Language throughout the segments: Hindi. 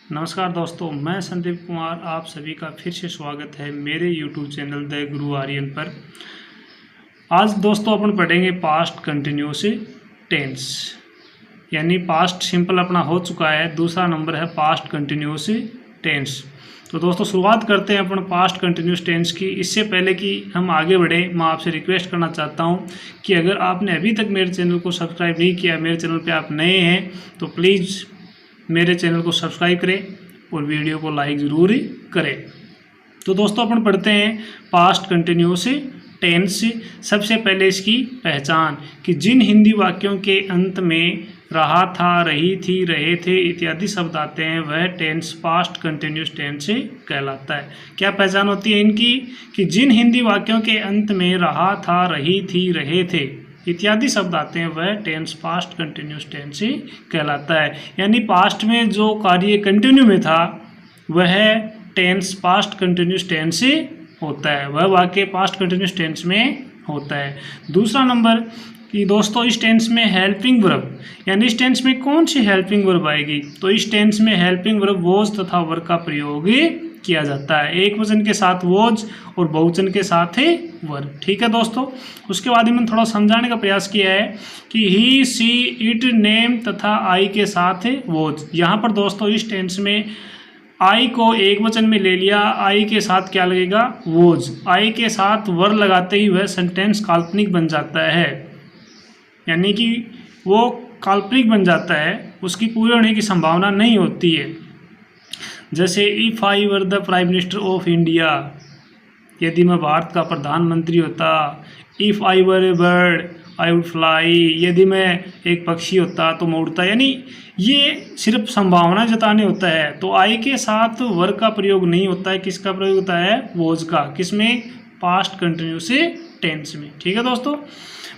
नमस्कार दोस्तों, मैं संदीप कुमार आप सभी का फिर से स्वागत है मेरे YouTube चैनल द गुरु आर्यन पर। आज दोस्तों अपन पढ़ेंगे पास्ट कंटिन्यूस टेंस, यानी पास्ट सिंपल अपना हो चुका है, दूसरा नंबर है पास्ट कंटिन्यूस टेंस। तो दोस्तों शुरुआत करते हैं अपन पास्ट कंटिन्यूस टेंस की। इससे पहले कि हम आगे बढ़े, मैं आपसे रिक्वेस्ट करना चाहता हूं कि अगर आपने अभी तक मेरे चैनल को सब्सक्राइब नहीं किया, मेरे चैनल पर आप नए हैं तो प्लीज़ मेरे चैनल को सब्सक्राइब करें और वीडियो को लाइक ज़रूर करें। तो दोस्तों अपन पढ़ते हैं पास्ट कंटिन्यूस टेंस। सबसे पहले इसकी पहचान कि जिन हिंदी वाक्यों के अंत में रहा था, रही थी, रहे थे इत्यादि शब्द आते हैं वह टेंस पास्ट कंटिन्यूस टेंस कहलाता है। क्या पहचान होती है इनकी कि जिन हिंदी वाक्यों के अंत में रहा था, रही थी, रहे थे इत्यादि शब्द आते हैं वह टेंस पास्ट कंटिन्यूस टेंस कहलाता है। यानी पास्ट में जो कार्य कंटिन्यू में था वह टेंस पास्ट कंटिन्यूस टेंस होता है, वह वाक्य पास्ट कंटिन्यूस टेंस में होता है। दूसरा नंबर कि दोस्तों इस टेंस में हेल्पिंग वर्ब, यानी इस टेंस में कौन सी हेल्पिंग वर्ब आएगी, तो इस टेंस में हेल्पिंग वर्ब वॉज तथा वर का प्रयोग किया जाता है। एक वचन के साथ वॉज और बहुवचन के साथ है वर। ठीक है दोस्तों, उसके बाद ही मैंने थोड़ा समझाने का प्रयास किया है कि ही, सी, इट, नेम तथा आई के साथ है वॉज। यहाँ पर दोस्तों इस टेंस में आई को एक वचन में ले लिया, आई के साथ क्या लगेगा वॉज, आई के साथ वर लगाते ही वह सेंटेंस काल्पनिक बन जाता है, यानी कि वो काल्पनिक बन जाता है, उसकी पूरे होने की संभावना नहीं होती है। जैसे if I were the prime minister of India, यदि मैं भारत का प्रधानमंत्री होता। If I were A bird I would fly, यदि मैं एक पक्षी होता तो मैं उड़ता। यानी ये सिर्फ संभावना जताने होता है। तो आई के साथ वर का प्रयोग नहीं होता है, किसका प्रयोग होता है वॉज का, किसमें पास्ट कंटिन्यूस टेंस में। ठीक है दोस्तों,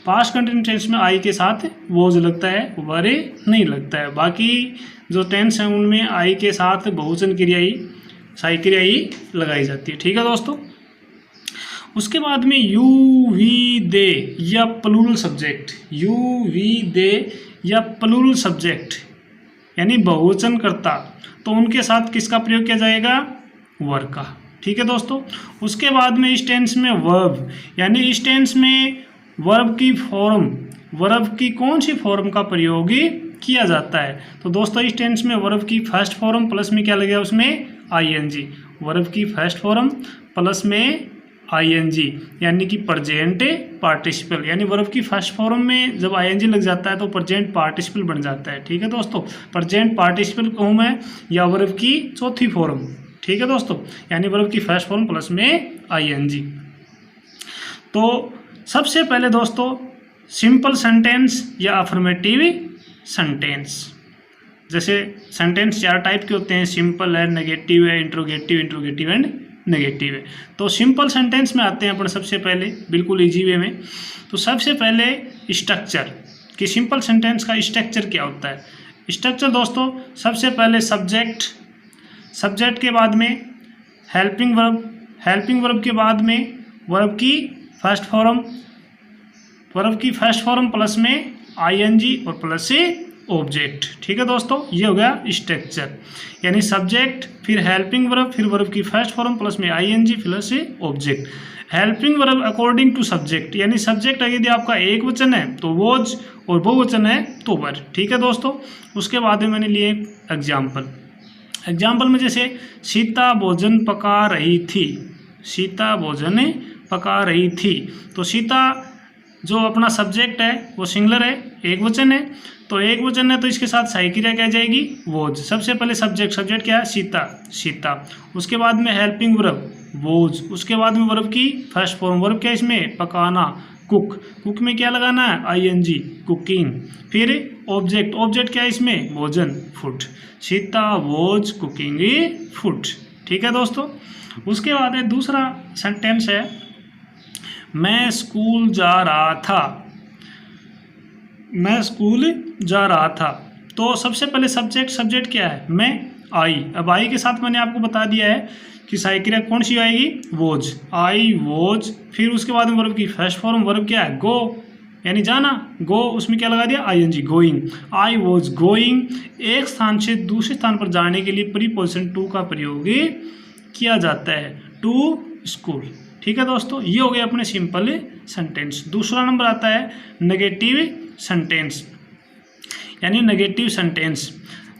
पास्ट कंटिन्यूस टेंस में आई के साथ वॉज लगता है, वर नहीं लगता है। बाकी जो टेंस हैं उनमें आई के साथ बहुवचन क्रिया ही, सहायक क्रिया ही लगाई जाती है। ठीक है दोस्तों, उसके बाद में यू, वी, दे या प्लूरल सब्जेक्ट, यू, वी, दे या प्लूरल सब्जेक्ट यानी बहुवचन करता, तो उनके साथ किसका प्रयोग किया जाएगा वर का। ठीक है दोस्तों, उसके बाद में इस टेंस में वर्ब, यानी इस टेंस में वर्ब की फॉर्म, वर्ब की कौन सी फॉर्म का प्रयोग किया जाता है, तो दोस्तों इस टेंस में वर्ब की फर्स्ट फॉर्म प्लस में क्या लगेगा उसमें आईएनजी, वर्ब की फर्स्ट फॉर्म प्लस में आईएनजी यानी कि प्रेजेंट पार्टिसिपल। यानी वर्ब की फर्स्ट फॉर्म में जब आईएनजी लग जाता है तो प्रेजेंट पार्टिसिपल बन जाता है। ठीक है दोस्तों, प्रेजेंट पार्टिसिपल कहूँ मैं या वर्ब की चौथी फॉर्म। ठीक है दोस्तों, यानी वर्ब की फर्स्ट फॉर्म प्लस में आईएनजी। तो सबसे पहले दोस्तों सिंपल सेंटेंस या अफर्मेटिव सेंटेंस। जैसे सेंटेंस चार टाइप के होते हैं, सिंपल है, नेगेटिव है, इंट्रोगेटिव एंड नेगेटिव है। तो सिंपल सेंटेंस में आते हैं अपन सबसे पहले बिल्कुल इजी वे में। तो सबसे पहले स्ट्रक्चर कि सिंपल सेंटेंस का स्ट्रक्चर क्या होता है। स्ट्रक्चर दोस्तों सबसे पहले सब्जेक्ट, सब्जेक्ट के बाद में हेल्पिंग वर्ब, हेल्पिंग वर्ब के बाद में वर्ब की फर्स्ट फॉर्म, वर्ब की फर्स्ट फॉर्म प्लस में आईएनजी और प्लस से ऑब्जेक्ट। ठीक है दोस्तों, ये हो गया स्ट्रक्चर, यानी सब्जेक्ट फिर हेल्पिंग वर्ब फिर वर्ब की फर्स्ट फॉर्म प्लस में आईएनजी प्लस से object. Helping verb according to subject, यानी सब्जेक्ट यदि आपका एक वचन है तो वॉज और बहुवचन है तो वर। ठीक है दोस्तों, उसके बाद में मैंने लिए एग्जाम्पल। एग्जाम्पल में जैसे सीता भोजन पका रही थी, सीता भोजन पका रही थी, तो सीता जो अपना सब्जेक्ट है वो सिंगुलर है, एक वचन है, तो एक वचन है तो इसके साथ सहायक क्रिया क्या जाएगी वॉज। सबसे पहले सब्जेक्ट, सब्जेक्ट क्या है सीता, सीता। उसके बाद में हेल्पिंग वर्ब वॉज, उसके बाद में वर्ब की फर्स्ट फॉर्म, वर्ब क्या इसमें पकाना, कुक, कुक में क्या लगाना है आईएनजी, कुकिंग। फिर ऑब्जेक्ट, ऑब्जेक्ट क्या है इसमें भोजन, food, Sita was cooking food. ठीक है दोस्तों, उसके बाद है दूसरा सेंटेंस है मैं स्कूल जा रहा था, मैं स्कूल जा रहा था। तो सबसे पहले सब्जेक्ट, सब्जेक्ट क्या है मैं, आई। अब आई के साथ मैंने आपको बता दिया है कि सहायक क्रिया कौन सी आएगी वॉज, आई वॉज। फिर उसके बाद में वर्ब की फर्स्ट फॉर्म, वर्ब क्या है गो, यानी जाना, गो उसमें क्या लगा दिया ING, going. I was going, एक स्थान से दूसरे स्थान पर जाने के लिए प्रीपोजिशन टू का प्रयोग किया जाता है, टू स्कूल। ठीक है दोस्तों, ये हो गया अपने सिंपल सेंटेंस। दूसरा नंबर आता है नेगेटिव सेंटेंस, यानी नेगेटिव सेंटेंस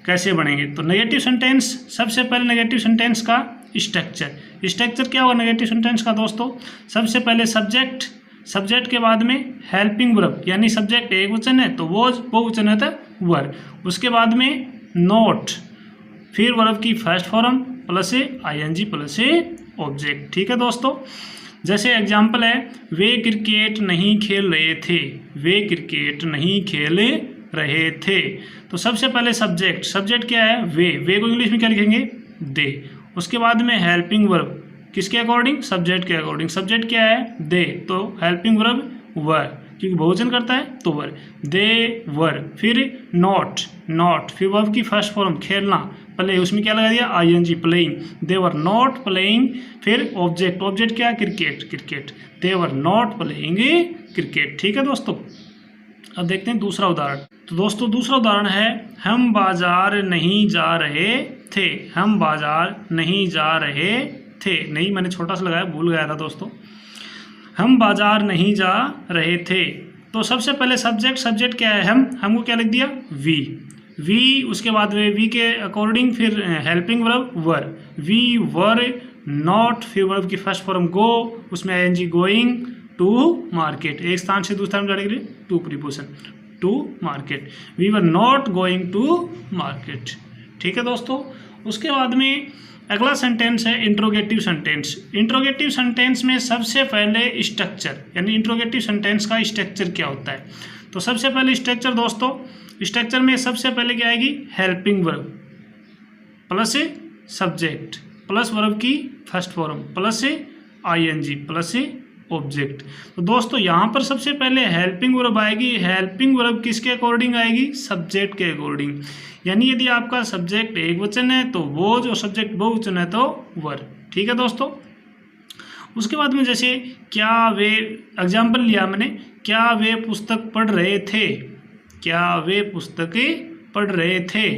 कैसे बनेंगे। तो नेगेटिव सेंटेंस, सबसे पहले नेगेटिव सेंटेंस का स्ट्रक्चर क्या होगा नेगेटिव सेंटेंस का दोस्तों। सबसे पहले सब्जेक्ट के बाद में हेल्पिंग वर्ब, यानी सब्जेक्ट एक वचन है तो वॉज, बहुवचन है तो वर। उसके बाद में नॉट, फिर वर्ब की first form plus ING plus object. ठीक है दोस्तों, जैसे एग्जाम्पल है वे क्रिकेट नहीं खेल रहे थे, वे क्रिकेट नहीं खेल रहे थे। तो सबसे पहले सब्जेक्ट क्या है, वे को इंग्लिश में क्या लिखेंगे, दे। उसके बाद में हेल्पिंग वर्ब, किसके अकॉर्डिंग, सब्जेक्ट के अकॉर्डिंग। सब्जेक्ट क्या है, दे, तो हेल्पिंग वर्ब वर, क्योंकि बहुवचन करता है तो वर, दे वर। फिर नॉट, फिर वर्ब की फर्स्ट फॉर्म खेलना, प्ले, उसमें क्या लगा दिया ING, playing, they were not playing. फिर ऑब्जेक्ट क्या, cricket, they were not playing cricket. ठीक है दोस्तों, अब देखते हैं दूसरा उदाहरण। तो दोस्तों दूसरा उदाहरण है हम बाजार नहीं जा रहे थे, हम बाजार नहीं जा रहे थे, नहीं मैंने छोटा सा लगाया, भूल गया था दोस्तों। हम बाजार नहीं जा रहे थे, तो सबसे पहले सब्जेक्ट क्या है, हमको क्या लिख दिया, वी। उसके बाद वी के अकॉर्डिंग फिर helping verb were, we were not, फिर वर्ब की फर्स्ट फॉर्म गो, उसमें आईएनजी, गोइंग टू मार्केट, एक स्थान से दूसरे स्थान जाने के लिए to preposition, to market, we were not going to market. ठीक है दोस्तों, उसके बाद में अगला सेंटेंस है इंट्रोगेटिव सेंटेंस। इंट्रोगेटिव सेंटेंस में सबसे पहले स्ट्रक्चर, यानी इंट्रोगेटिव सेंटेंस का स्ट्रक्चर क्या होता है। तो सबसे पहले स्ट्रक्चर में सबसे पहले क्या आएगी, helping verb plus subject plus verb की first form plus ING plus object. तो दोस्तों यहाँ पर सबसे पहले हेल्पिंग वर्ब आएगी, हेल्पिंग वर्ब किसके अकॉर्डिंग आएगी, सब्जेक्ट के अकॉर्डिंग। यानी यदि आपका सब्जेक्ट एक वचन है तो वो, जो सब्जेक्ट बहुवचन है तो वर। ठीक है दोस्तों, उसके बाद में जैसे क्या वे, एग्जाम्पल लिया मैंने, क्या वे पुस्तक पढ़ रहे थे, क्या वे पुस्तकें पढ़ रहे थे।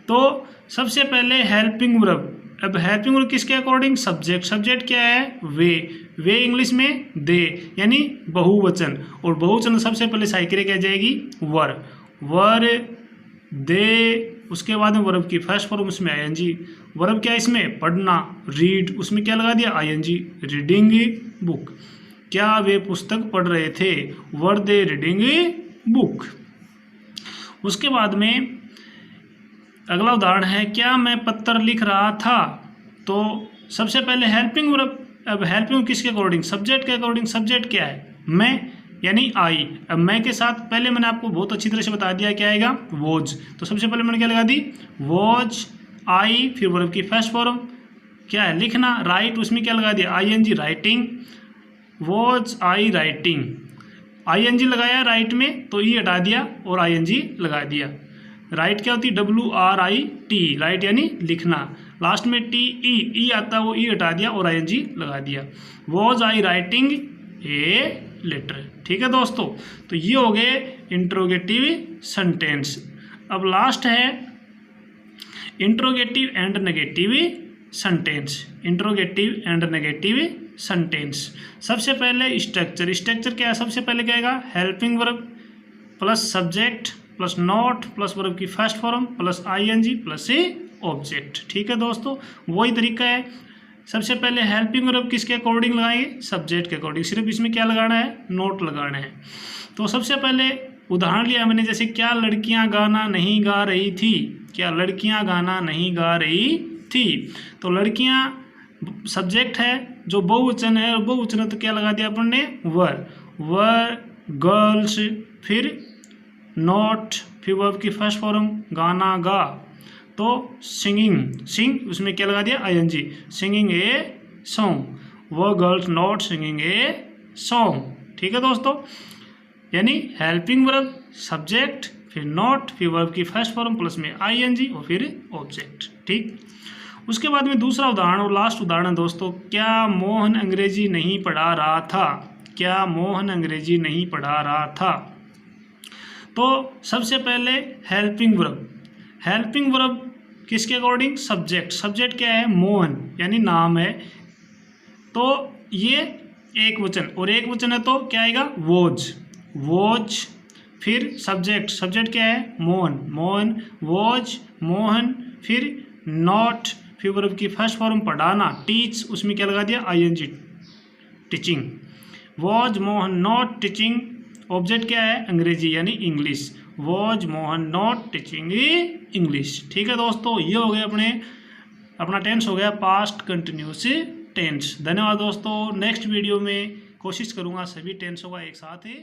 तो सबसे पहले हेल्पिंग वर्ब, अब हेल्पिंग वर्ब किसके अकॉर्डिंग, सब्जेक्ट क्या है, वे इंग्लिश में दे, यानी बहुवचन, और बहुवचन सबसे पहले साइक्रिया क्या जाएगी, वर दे। उसके बाद में वर्ब की फर्स्ट फॉर्म, उसमें आईएनजी, वर्ब क्या है इसमें, पढ़ना, रीड, उसमें क्या लगा दिया आईएनजी, रीडिंग बुक। क्या वे पुस्तक पढ़ रहे थे, वर दे रीडिंग बुक। उसके बाद में अगला उदाहरण है क्या मैं पत्र लिख रहा था। तो सबसे पहले हेल्पिंग वर्ब, अब हेल्पिंग किसके अकॉर्डिंग, सब्जेक्ट के अकॉर्डिंग। सब्जेक्ट क्या है, मैं, यानी आई। अब मैं के साथ पहले मैंने आपको बहुत अच्छी तरह से बता दिया क्या आएगा, वॉज। तो सबसे पहले मैंने क्या लगा दी, वॉज आई, फिर वर्ब की फर्स्ट फॉर्म क्या है, लिखना, राइट, उसमें क्या लगा दिया ING, writing, was I writing, ING लगाया राइट में तो ई हटा दिया और आईएनजी लगा दिया। राइट क्या होती है, WRIT, राइट यानी लिखना, लास्ट में TE आता है वो ई हटा दिया और आईएनजी लगा दिया। Was I writing a letter. ठीक है दोस्तों, तो ये हो गए इंट्रोगेटिव सेंटेंस। अब लास्ट है interrogative and negative sentence. Interrogative and negative sentence, सबसे पहले स्ट्रक्चर क्या है, सबसे पहले क्या आएगा, helping verb plus subject plus not plus verb की first form plus ING plus object. ठीक है दोस्तों, वही तरीका है। सबसे पहले हेल्पिंग वर्ब किसके अकॉर्डिंग लगाएंगे, सब्जेक्ट के अकॉर्डिंग, सिर्फ इसमें क्या लगाना है, नोट लगाना है। तो सबसे पहले उदाहरण लिया मैंने, जैसे क्या लड़कियां गाना नहीं गा रही थी, क्या लड़कियां गाना नहीं गा रही थी। तो लड़कियां सब्जेक्ट है जो बहुवचन है, और बहुवचन है तो क्या लगा दिया अपन ने, वर गर्ल्स, फिर नॉट, फिर वर्ब की फर्स्ट फॉर्म गाना गा, तो सिंग, उसमें क्या लगा दिया आईएनजी, सिंगिंग ए सॉन्ग, वो girls not singing a song. ठीक है दोस्तों, यानी हेल्पिंग वर्ब सब्जेक्ट, फिर नॉट, फिर वर्ब की फर्स्ट फॉर्म प्लस में आईएनजी और फिर ऑब्जेक्ट। ठीक, उसके बाद में दूसरा उदाहरण और लास्ट उदाहरण दोस्तों, क्या मोहन अंग्रेजी नहीं पढ़ा रहा था, क्या मोहन अंग्रेजी नहीं पढ़ा रहा था। तो सबसे पहले हेल्पिंग वर्ब, हेल्पिंग वर्ब किसके अकॉर्डिंग, सब्जेक्ट, सब्जेक्ट क्या है, मोहन यानी नाम है, तो ये एक वचन, और एक वचन है तो क्या आएगा, वॉज, वॉज, फिर सब्जेक्ट, सब्जेक्ट क्या है, मोहन, मोहन, वॉज, मोहन, फिर नॉट, फिर वर्ब की फर्स्ट फॉर्म पढ़ाना, टीच, उसमें क्या लगा दिया, ING, teaching, was Mohan not teaching, object क्या है, अंग्रेजी यानी English, was Mohan not teaching English. ठीक है दोस्तों, ये हो गया अपना टेंस हो गया पास्ट कंटिन्यूस टेंस। धन्यवाद दोस्तों, नेक्स्ट वीडियो में कोशिश करूंगा सभी टेंसों का एक साथ ही